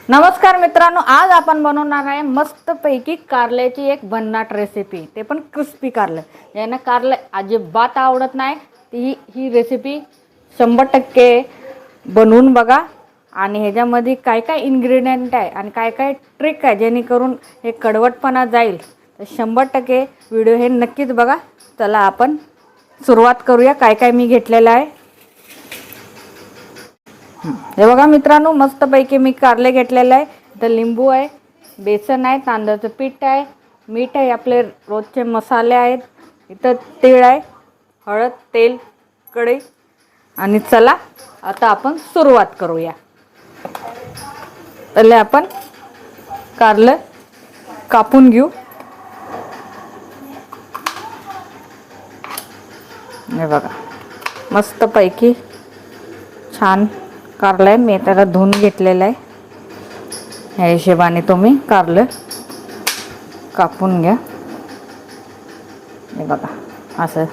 नमस्कार मित्रांनो, आज आपण बनवणार आहे मस्तपैकी कारल्याची एक भन्नाट रेसिपी, ते पण क्रिस्पी कारलं. ज्यांना कारलं अजिबात आवडत नाही ती ही रेसिपी 100% बनवून बघा. आणि ह्याच्यामध्ये काय काय इन्ग्रेडियंट आहे आणि काय काय ट्रिक आहे जेणेकरून हे कडवटपणा जाईल, तर 100% व्हिडिओ हे नक्कीच बघा. चला आपण सुरुवात करूया. काय काय मी घेतलेलं आहे हे बघा मित्रांनो, मस्तपैकी मी कारले घेतलेले आहे. इथं लिंबू आहे, बेसन आहे, तांदळाचं पीठ आहे, मीठ आहे, आपले रोजचे मसाले आहेत, इथं तीळ आहे, हळद, तेल, कढई. आणि चला आता आपण सुरुवात करूया. पहिले आपण कारलं कापून घेऊ. हे बघा मस्तपैकी छान कारलं आहे. मी त्याला धुवून घेतलेलं आहे. ह्या हिशोबाने तुम्ही कारलं कापून घ्या. हे बघा असं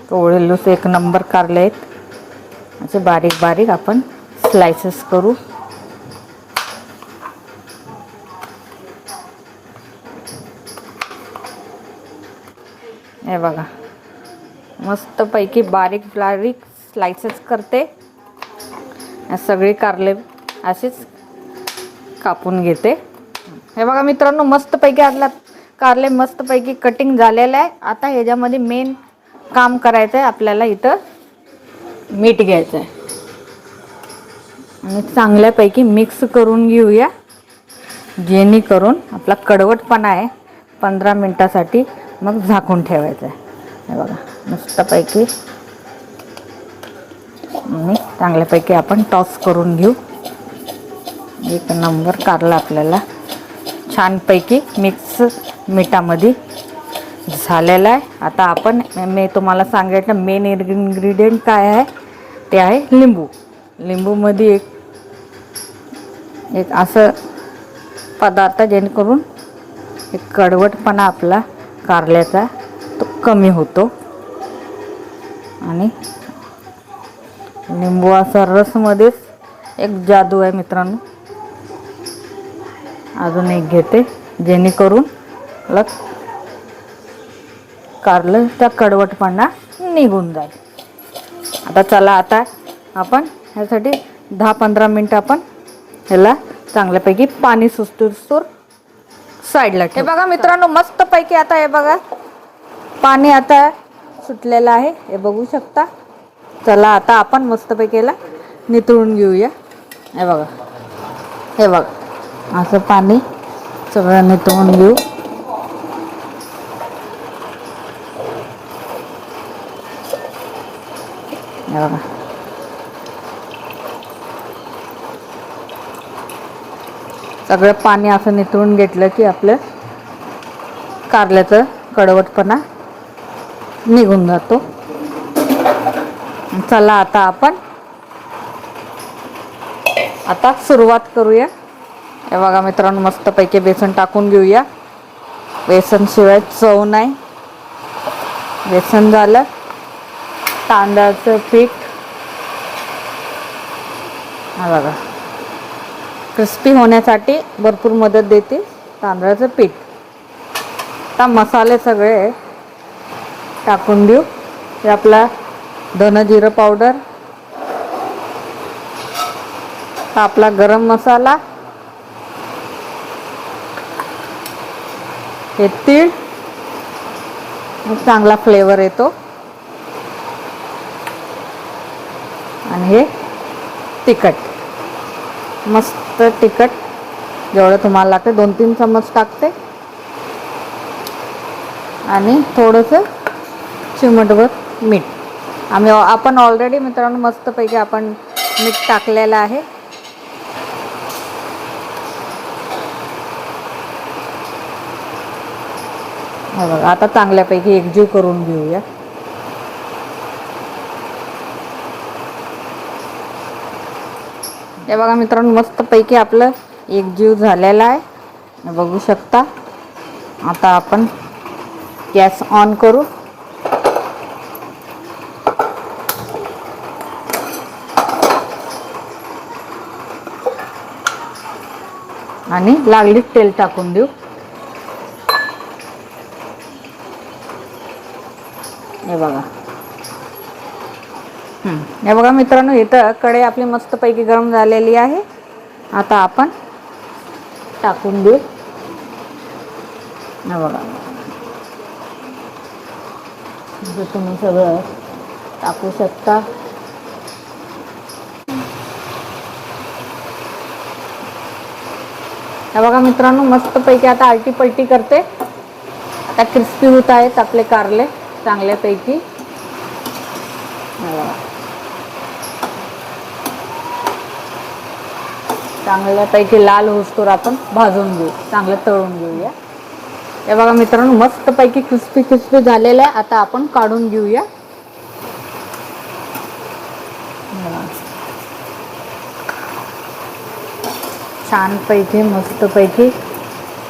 तोळेलूस एक नंबर कारले आहेत. असे बारीक बारीक आपण स्लाइसेस करू. हे बघा मस्तपैकी बारीक बारीक स्लाइसेस करते. सगळे कारले असेच कापून घेते. हे बघा मित्रांनो, मस्तपैकी आपला कारले मस्तपैकी कटिंग झालेलं आहे. आता ह्याच्यामध्ये मेन काम करायचं आहे. आपल्याला इथं मीठ घ्यायचं आहे आणि चांगल्यापैकी मिक्स करून घेऊया, जेणेकरून आपला कडवटपणा आहे 15 मिनिटासाठी मग झाकून ठेवायचं आहे. हे बघा मस्तपैकी आणि चांगल्यापैकी आपण टॉस करून घेऊ. एक नंबर कारला आपल्याला छानपैकी मिक्स मिठामध्ये झालेला आहे. आता आपण मी तुम्हाला सांगितलं मेन इन्ग्रेडियंट काय आहे, ते आहे लिंबू. लिंबूमध्ये एक असं पदार्थ जेणेकरून एक कडवटपणा आपला कारल्याचा तो कमी होतो. आणि लिंबू असा रसमध्येच एक जादू आहे मित्रांनो. अजून एक घेते जेणेकरून कारलं त्या कडवटपणा निघून जाईल. आता चला आता आपण ह्यासाठी 10-15 मिनिट आपण ह्याला चांगल्यापैकी पाणी सुटूस्तोवर साईडला ठेवू. हे बघा मित्रांनो, मस्तपैकी आता हे बघा पाणी आता सुटलेलं आहे, हे बघू शकता. चला आता आपण मस्तपैकी याला नितळून घेऊया. हे बघा, हे बघा असं पाणी सगळं नितळून घेऊ. हे बघा सगळं पाणी असं नितळून घेतलं की आपलं कारल्याचं कडवटपणा निघून जातो. चला आता आपण आता सुरुवात करूया. हे बघा मित्रांनो, मस्तपैकी बेसन टाकून घेऊया. बेसन शिवाय चव नाही. बेसन झालं, तांदळाचं पीठ. हा बघा क्रिस्पी होण्यासाठी भरपूर मदत देते तांदळाचं पीठ. आता मसाले सगळे टाकून देऊ. हे आपला धन जिरं पावडर, आपला गरम मसाला, हे तीळ, चांगला फ्लेवर येतो. आणि हे तिखट, मस्त तिखट जेवढं तुम्हाला लागते 2-3 चम्मच टाकते. आणि थोडंसं चिमटभर मीठ. आपण ऑलरेडी मित्रांनो मस्तपैकी आपण मीठ टाकलेलं आहे. हे बघा आता चांगल्यापैकी एकजीव करून घेऊया. हे बघा मित्रांनो, मस्तपैकी आपलं एकजीव झालेला आहे, बघू शकता. आता आपण गॅस ऑन करू. आणि लागलीच तेल टाकून देऊ. हे बघा. हे बघा मित्रांनो, इथं कढई आपली मस्तपैकी गरम झालेली आहे. आता आपण टाकून देऊ. हे बघा, तुम्ही सगळं टाकू शकता. हे बघा मित्रांनो, मस्तपैकी आता आलटी पलटी करते. आता क्रिस्पी होत आहेत आपले कारले चांगल्यापैकी. चांगल्यापैकी लाल होसतोवर आपण भाजून घेऊ, चांगलं तळून घेऊया. हे बघा मित्रांनो, मस्तपैकी क्रिस्पी क्रिस्पी झालेलं आहे. आता आपण काढून घेऊया. छानपैकी मस्तपैकी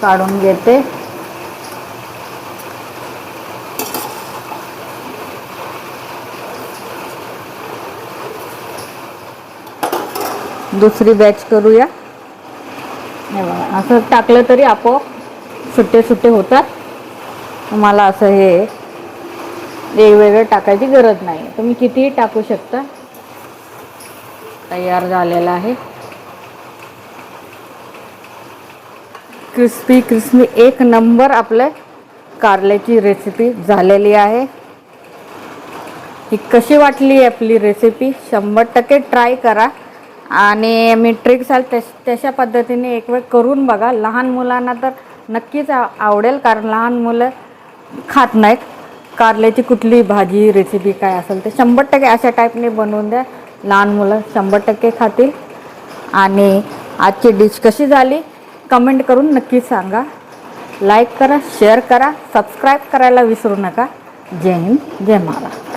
काढून घेते. दुसरी बॅच करूया. हे बघा, असं टाकलं तरी आपोआप सुट्टे सुट्टे होतात. तुम्हाला असं हे वेगवेगळं टाकायची गरज नाही, तुम्ही कितीही टाकू शकता. तयार झालेला आहे क्रिस्पी क्रिस्पी एक नंबर आपल्या कारल्याची रेसिपी झालेली आहे. ही कशी वाटली आपली रेसिपी 100% ट्राय करा. आणि मी ट्रिक्स तशा पद्धतीने एक वेळ करून बघा. लहान मुलांना तर नक्कीच आवडेल, कारण लहान मुलं खात नाहीत कारल्याची कुठली भाजी रेसिपी काय असेल ते. 100% अशा टाईपने बनवून द्या, लहान मुलं 100% खातील. आणि आजची डिश कशी झाली कमेंट करून नक्की सांगा. लाईक करा, शेअर करा, सबस्क्राईब करायला विसरू नका. जय हिंद, जय महाराष्ट्र.